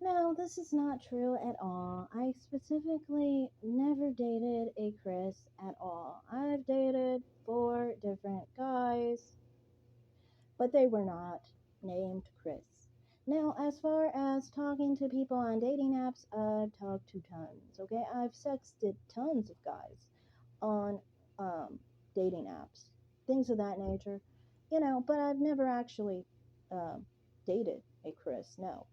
No, this is not true at all. I specifically never dated a Chris at all. I've dated four different guys, but they were not named Chris. Now, as far as talking to people on dating apps, I've talked to tons, okay? I've sexted tons of guys on um, dating apps, things of that nature, but I've never actually um, dated a Chris, no.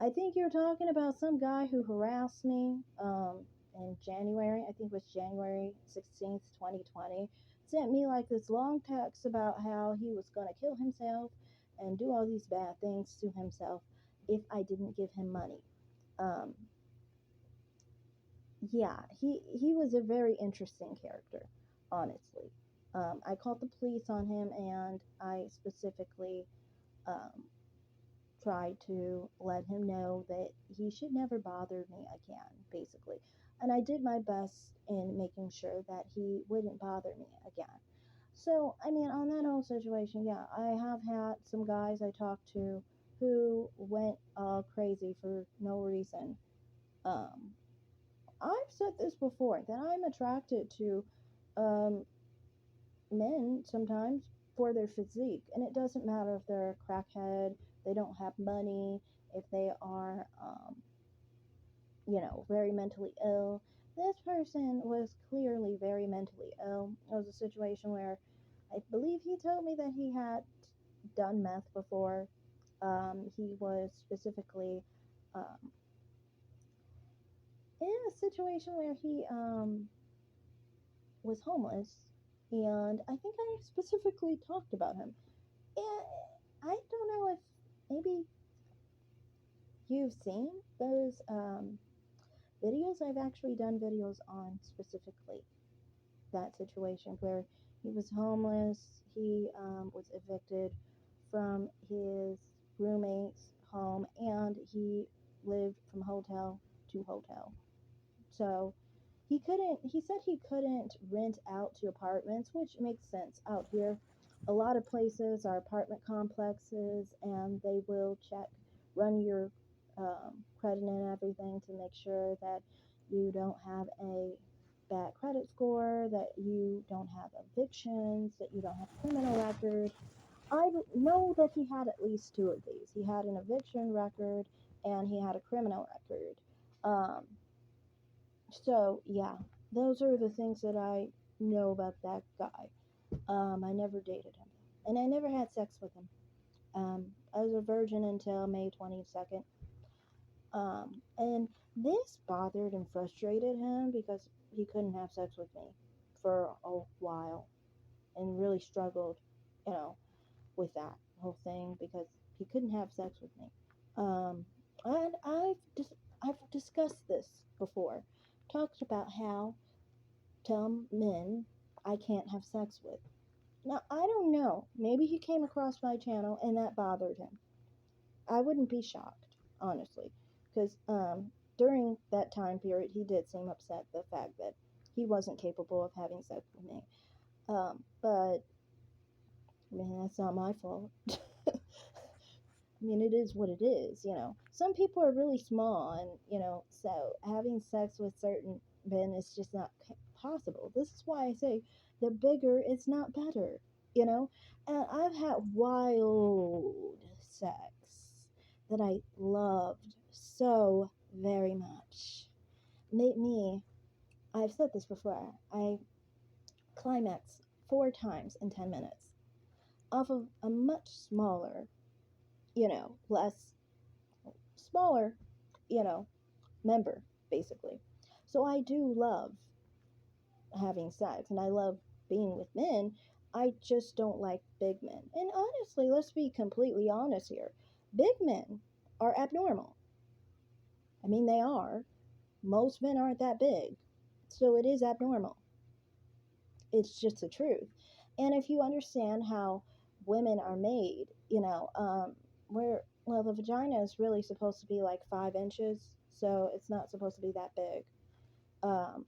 I think you're talking about some guy who harassed me in January. I think it was January 16th, 2020. Sent me like this long text about how he was going to kill himself and do all these bad things to himself if I didn't give him money. Um, yeah, he was a very interesting character, honestly. I called the police on him and I specifically um, tried to let him know that he should never bother me again, basically. And I did my best in making sure that he wouldn't bother me again. So, I mean, on that whole situation, yeah, I have had some guys I talked to who went all crazy for no reason. Um, I've said this before that I'm attracted to um, men sometimes for their physique, and it doesn't matter if they're a crackhead, they don't have money, if they are, very mentally ill. This person was clearly very mentally ill. It was a situation where I believe he told me that he had done meth before. He was specifically um, in a situation where he was homeless, and I think I specifically talked about him. And I don't know if maybe you've seen those videos. I've actually done videos on specifically that situation where he was homeless. He was evicted from his roommate's home and he lived from hotel to hotel. So he said he couldn't rent out to apartments, which makes sense out here. A lot of places are apartment complexes and they will run your credit and everything to make sure that you don't have a bad credit score, that you don't have evictions, that you don't have criminal record. I know that he had at least two of these. He had an eviction record and he had a criminal record. Um, so yeah, those are the things that I know about that guy. I never dated him, and I never had sex with him. I was a virgin until May 22nd. And this bothered and frustrated him because he couldn't have sex with me for a while, and really struggled, you know, with that whole thing because he couldn't have sex with me. And I've discussed this before, talked about how some men I can't have sex with. Now, I don't know. Maybe he came across my channel and that bothered him. I wouldn't be shocked, honestly, because during that time period, he did seem upset the fact that he wasn't capable of having sex with me. But, man, that's not my fault. I mean, it is what it is. Some people are really small, and, so having sex with certain men is just not possible. This is why I say the bigger is not better, you know? And I've had wild sex that I loved so very much. Made me, I've said this before, I climaxed 4 times in 10 minutes off of a much smaller, less smaller, you know, member, basically. So I do love having sex and I love being with men. I just don't like big men. And honestly, let's be completely honest here. Big men are abnormal. I mean, they are. Most men aren't that big. So it is abnormal. It's just the truth. And if you understand how women are made, well, the vagina is really supposed to be like 5 inches, so it's not supposed to be that big. Um,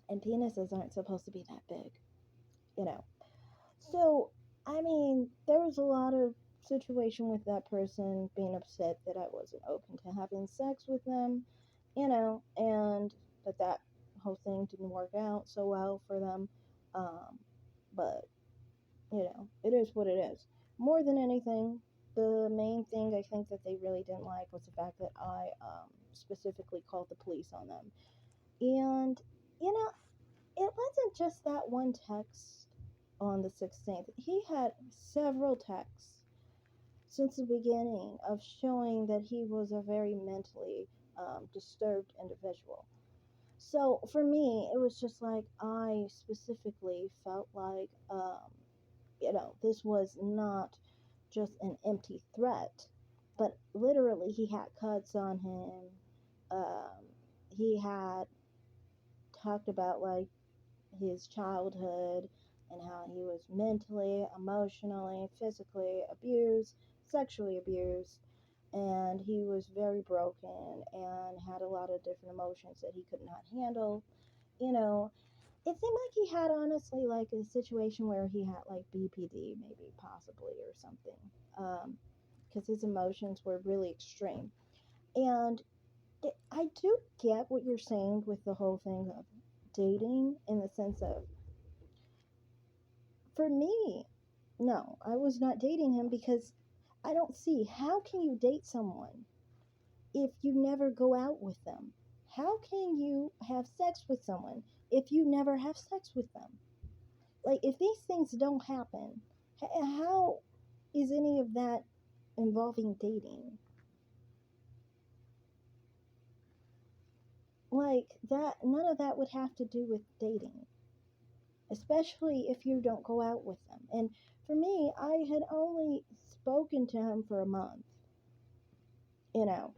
and penises aren't supposed to be that big, you know. So, I mean, there was a lot of situation with that person being upset that I wasn't open to having sex with them, and that whole thing didn't work out so well for them. Um, but it is what it is. More than anything, the main thing I think that they really didn't like was the fact that I specifically called the police on them. And, you know, it wasn't just that one text on the 16th. He had several texts since the beginning of showing that he was a very mentally disturbed individual. So for me, it was just like I specifically felt like, this was not just an empty threat, but literally he had cuts on him. Um, he had talked about like his childhood and how he was mentally, emotionally, physically abused, sexually abused, and he was very broken and had a lot of different emotions that he could not handle. You know, it seemed like he had honestly like a situation where he had like BPD, maybe possibly or something, because his emotions were really extreme. And I do get what you're saying with the whole thing of dating in the sense of, for me, no, I was not dating him because I don't see how can you date someone if you never go out with them? How can you have sex with someone if you never have sex with them? Like, if these things don't happen, how is any of that involving dating? Like, that, none of that would have to do with dating, especially if you don't go out with them. And for me, I had only spoken to him for a month, you know.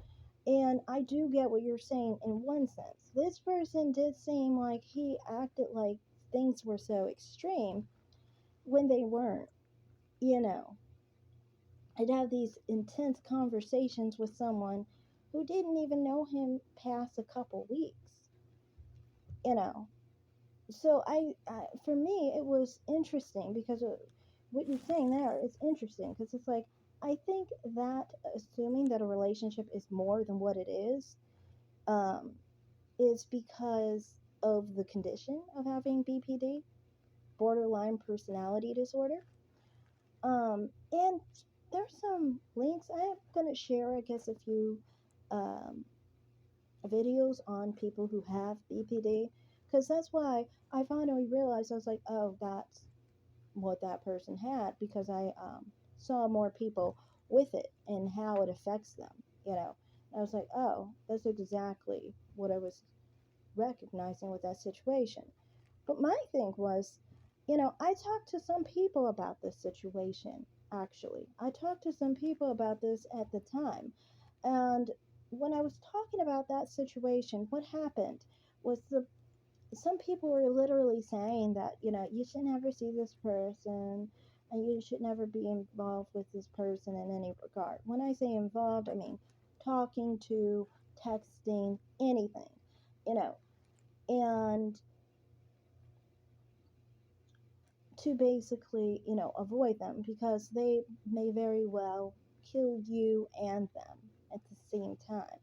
And I do get what you're saying in one sense. This person did seem like he acted like things were so extreme when they weren't, you know. I'd have these intense conversations with someone who didn't even know him past a couple weeks, you know. So for me, it was interesting because what you're saying there is interesting because it's like, I think that assuming that a relationship is more than what it um, is because of the condition of having BPD, borderline personality disorder. And there's some links. I'm going to share, I guess, a few um, videos on people who have BPD because that's why I finally realized I was like, oh, that's what that person had because I saw more people with it and how it affects them, you know. And I was like, oh, that's exactly what I was recognizing with that situation. But my thing was, I talked to some people about this situation, actually. I talked to some people about this at the time. And when I was talking about that situation, what happened was some people were literally saying that, you should never see this person and you should never be involved with this person in any regard. When I say involved, I mean talking to, texting, anything, you know. And to basically, avoid them because they may very well kill you and them at the same time,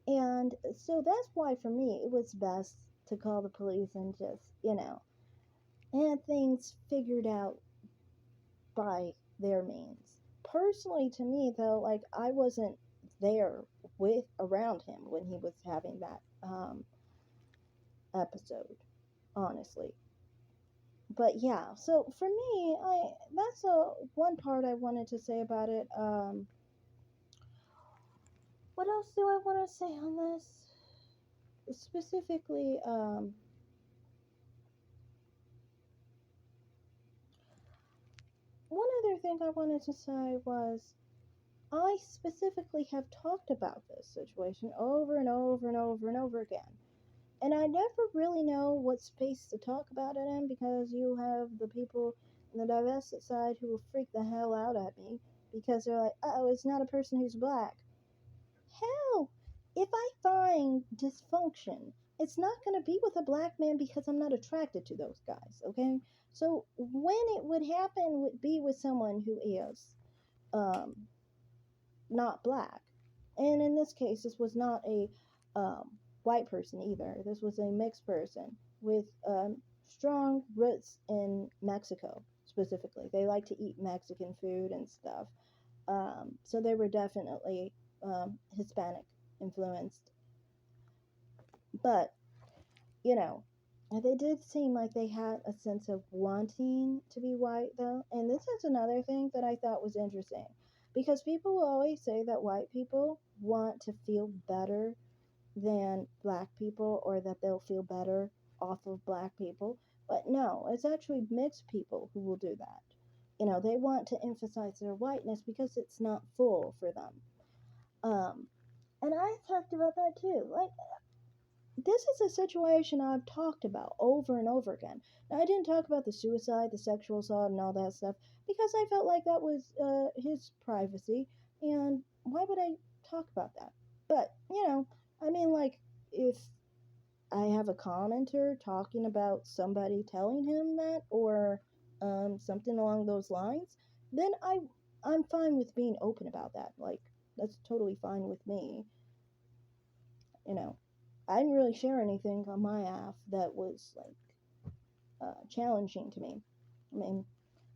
And so that's why for me it was best to call the police and just, and things figured out by their means. Personally, to me though, like I wasn't there with around him when he was having that episode, honestly. But yeah, so for me, I that's one part I wanted to say about it. What else do I want to say on this? Specifically, one other thing I wanted to say was I specifically have talked about this situation over and over and over and over again. And I never really know what space to talk about it in because you have the people on the divested side who will freak the hell out at me because they're like, oh, it's not a person who's black. Hell, if I find dysfunction it's not going to be with a black man because I'm not attracted to those guys, okay? So when it would happen would be with someone who is um, not black. And in this case, this was not a white person either. This was a mixed person with strong roots in Mexico specifically. They like to eat Mexican food and stuff. So they were definitely Hispanic influenced. But, you know, they did seem like they had a sense of wanting to be white, though. And this is another thing that I thought was interesting. Because people will always say that white people want to feel better than black people or that they'll feel better off of black people. But no, it's actually mixed people who will do that. They want to emphasize their whiteness because it's not full for them. Um, and I talked about that too. Like, this is a situation I've talked about over and over again. Now, I didn't talk about the suicide, the sexual assault, and all that stuff because I felt like that was his privacy, and why would I talk about that? But, I mean, like, if I have a commenter talking about somebody telling him that or something along those lines, then I'm fine with being open about that. Like, that's totally fine with me. You know, I didn't really share anything on my app that was like challenging to me. I mean,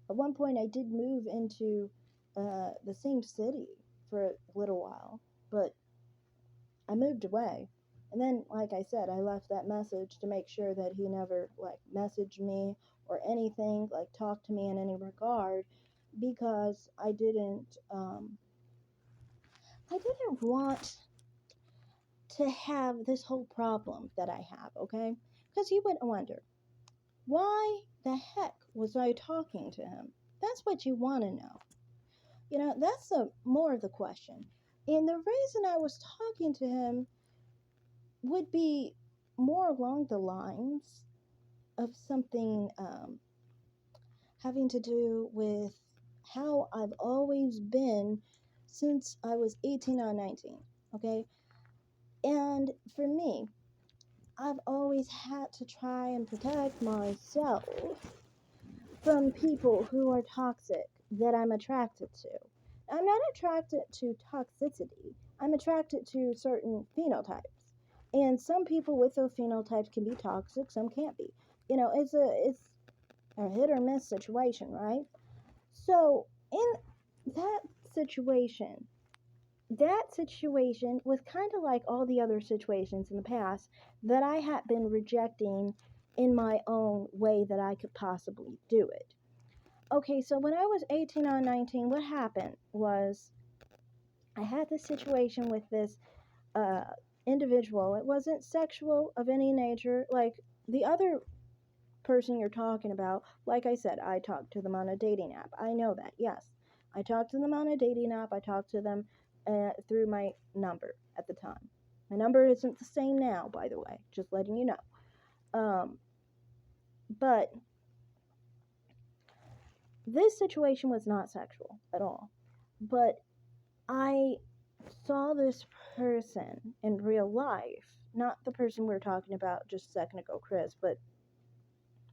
at one point I did move into the same city for a little while, but I moved away. And then, like I said, I left that message to make sure that he never like messaged me or anything, like talk to me in any regard, because I didn't want to have this whole problem that I have, okay? Because you would wonder, why the heck was I talking to him? That's what you want to know. That's more of the question. And the reason I was talking to him would be more along the lines of something having to do with how I've always been since I was 18 or 19, okay? And for me, I've always had to try and protect myself from people who are toxic that I'm attracted to. I'm not attracted to toxicity. I'm attracted to certain phenotypes. And some people with those phenotypes can be toxic, some can't be. It's a hit or miss situation, right? So, in that situation, that situation was kind of like all the other situations in the past that I had been rejecting in my own way that I could possibly do it. Okay, so when I was 18 or 19, what happened was I had this situation with this uh, individual. It wasn't sexual of any nature. Like the other person you're talking about, like I said, I talked to them on a dating app. I know that, yes. I talked to them on a dating app. I talked to them through my number at the time. My number isn't the same now, by the way, just letting you know. But this situation was not sexual at all. But I saw this person in real life, not the person we were talking about just a second ago, Chris, but,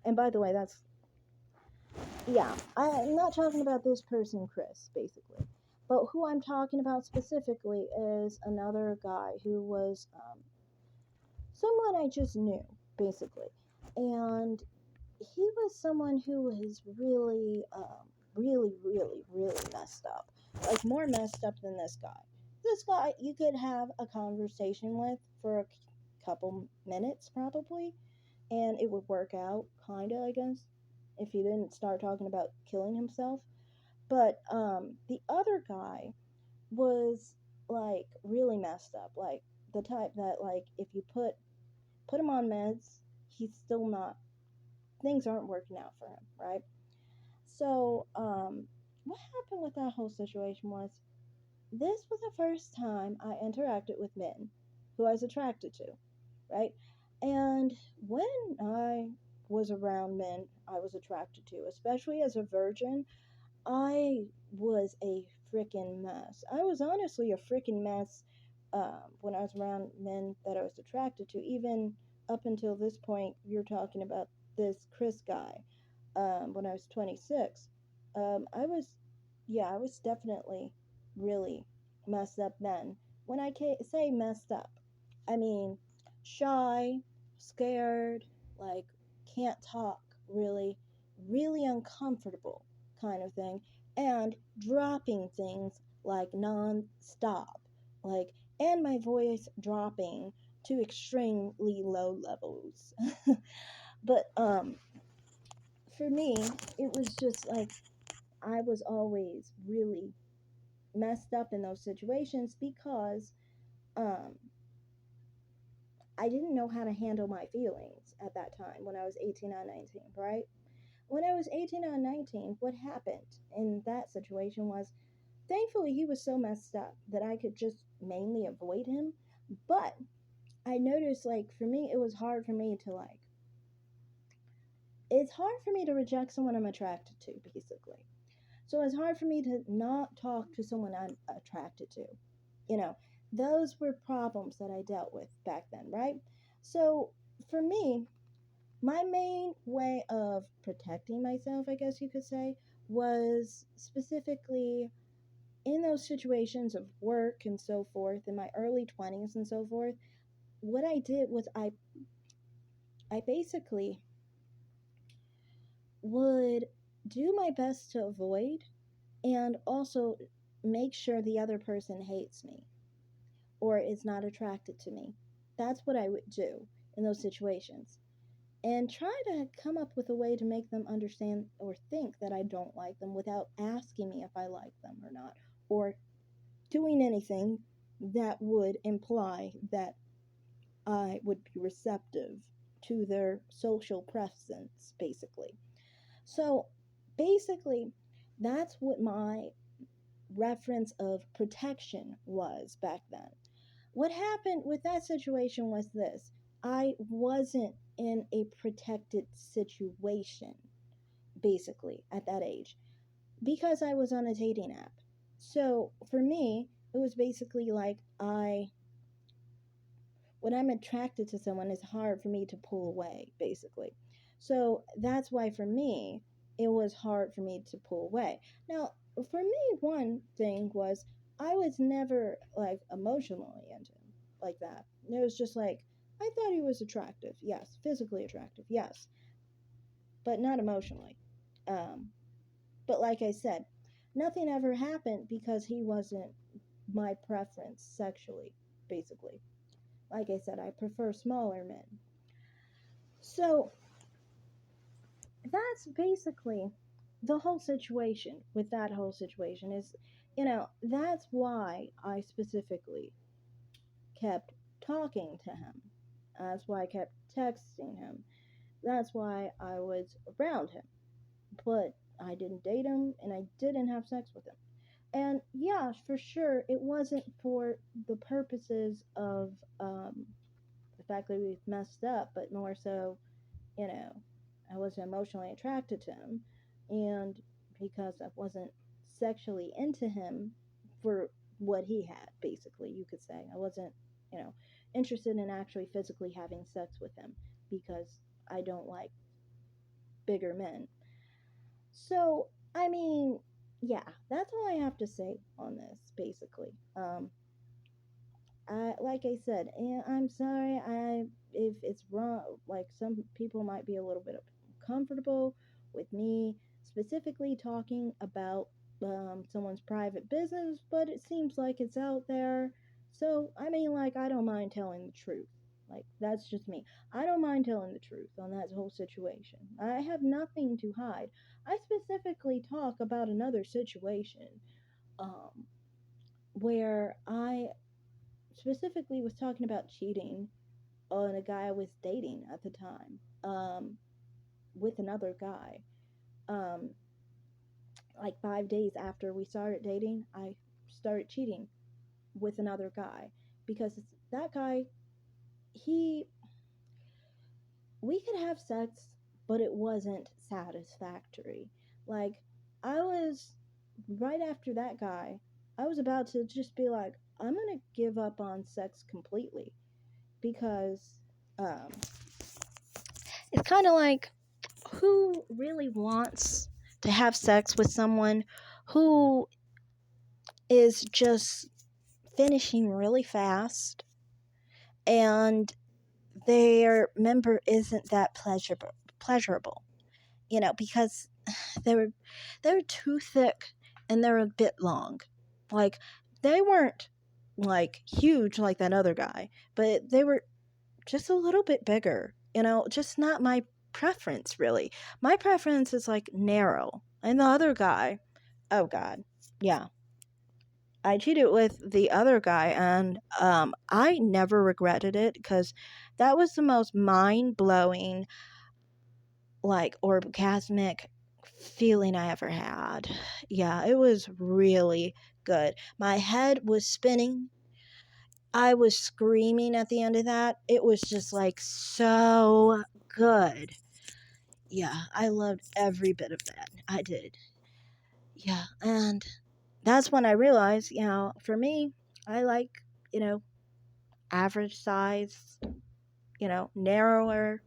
and by the way, I'm not talking about this person, Chris, basically. But who I'm talking about specifically is another guy who was someone I just knew, basically. And he was someone who was really, really messed up. Like, more messed up than this guy. This guy, you could have a conversation with for a couple minutes, probably, and it would work out, kinda, I guess, if he didn't start talking about killing himself. But the other guy was, like, really messed up. Like, the type that, like, if you put him on meds, he's still not, things aren't working out for him, right? So, what happened with that whole situation was this was the first time I interacted with men who I was attracted to, right? And when I was around men I was attracted to, especially as a virgin, I was a freaking mess. I was honestly a freaking mess when I was around men that I was attracted to, even up until this point, you're talking about this Chris guy. When I was 26, I was, yeah, I was definitely really messed up then. When I say messed up, I mean shy, scared, like can't talk, really, really uncomfortable kind of thing, and dropping things like non-stop, like, and my voice dropping to extremely low levels. But for me, it was just like I was always really messed up in those situations because um, I didn't know how to handle my feelings at that time when I was 18 or 19, right? When I was 18 or 19, what happened in that situation was thankfully he was so messed up that I could just mainly avoid him. But I noticed, like, for me, it was hard for me to, like, it's hard for me to reject someone I'm attracted to, basically. So it's hard for me to not talk to someone I'm attracted to. You know, those were problems that I dealt with back then, right? So for me, my main way of protecting myself, I guess you could say, was specifically in those situations of work and so forth, in my early 20s and so forth. What I did was I basically would do my best to avoid and also make sure the other person hates me or is not attracted to me. That's what I would do in those situations. And try to come up with a way to make them understand or think that I don't like them without asking me if I like them or not, or doing anything that would imply that I would be receptive to their social presence, basically. So, basically, that's what my reference of protection was back then. What happened with that situation was this: I wasn't in a protected situation, basically, at that age, because I was on a dating app. So for me, it was basically like when I'm attracted to someone, it's hard for me to pull away, basically. So that's why for me, it was hard for me to pull away. Now, for me, one thing was I was never like emotionally into him like that. It was just like, I thought he was attractive, yes, physically attractive, yes, but not emotionally. Um, but like I said, nothing ever happened because he wasn't my preference sexually, basically. Like I said, I prefer smaller men. So that's basically the whole situation with that whole situation is, that's why I specifically kept talking to him. That's why I kept texting him. That's why I was around him. But I didn't date him and I didn't have sex with him. And yeah, for sure, it wasn't for the purposes of the fact that we messed up, but more so, you know, I wasn't emotionally attracted to him, and because I wasn't sexually into him for what he had, basically, you could say. I wasn't, you know, interested in actually physically having sex with him because I don't like bigger men. So, I mean, yeah, that's all I have to say on this, basically. Like I said, and I'm sorry if it's wrong. Like some people might be a little bit uncomfortable with me specifically talking about someone's private business, but it seems like it's out there. So I mean, like I don't mind telling the truth. Like that's just me. I don't mind telling the truth on that whole situation. I have nothing to hide. I specifically talk about another situation um, where I specifically was talking about cheating on a guy I was dating at the time, with another guy. Um, like 5 days after we started dating, I started cheating with another guy because that guy, he, we could have sex, but it wasn't satisfactory. Like, I was, right after that guy, I was about to just be like, I'm gonna give up on sex completely because um, it's kind of like, who really wants to have sex with someone who is just finishing really fast and their member isn't that pleasurable, because they were they were too thick and they're a bit long. Like, they weren't like huge like that other guy, but they were just a little bit bigger, just not my preference really. My preference is like narrow. And the other guy, oh god. Yeah. I cheated with the other guy, and I never regretted it because that was the most mind blowing, like, orgasmic feeling I ever had. Yeah, it was really good. My head was spinning. I was screaming at the end of that. It was just like so good. Yeah, I loved every bit of that. I did. Yeah, and that's when I realized, for me, I like, you know, average size, narrower,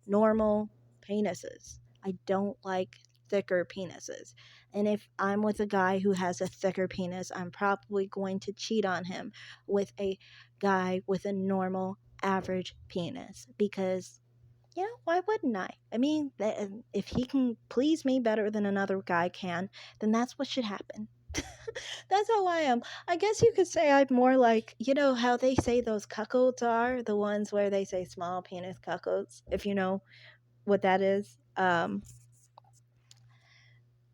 normal penises. I don't like thicker penises. And if I'm with a guy who has a thicker penis, I'm probably going to cheat on him with a guy with a normal, average penis because, why wouldn't I? I mean, if he can please me better than another guy can, then that's what should happen. That's how I am. I guess you could say I'm more like, how they say those cuckolds are, the ones where they say small penis cuckolds, if you know what that is.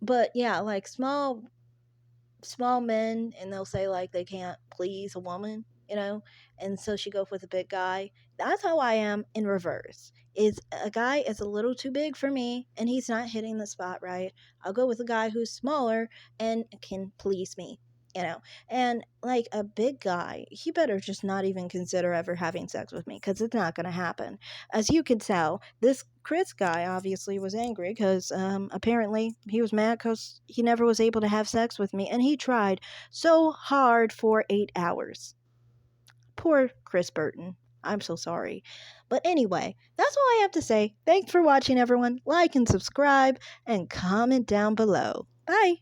But yeah, like small men, and they'll say like they can't please a woman, and so she goes with a big guy. That's how I am in reverse. Is a guy is a little too big for me and he's not hitting the spot right, I'll go with a guy who's smaller and can please me, you know and like a big guy, he better just not even consider ever having sex with me because it's not going to happen. As you can tell, this Chris guy obviously was angry because apparently he was mad because he never was able to have sex with me, and he tried so hard for 8 hours. Poor Chris Burton. I'm so sorry. But anyway, that's all I have to say. Thanks for watching, everyone. Like and subscribe and comment down below. Bye.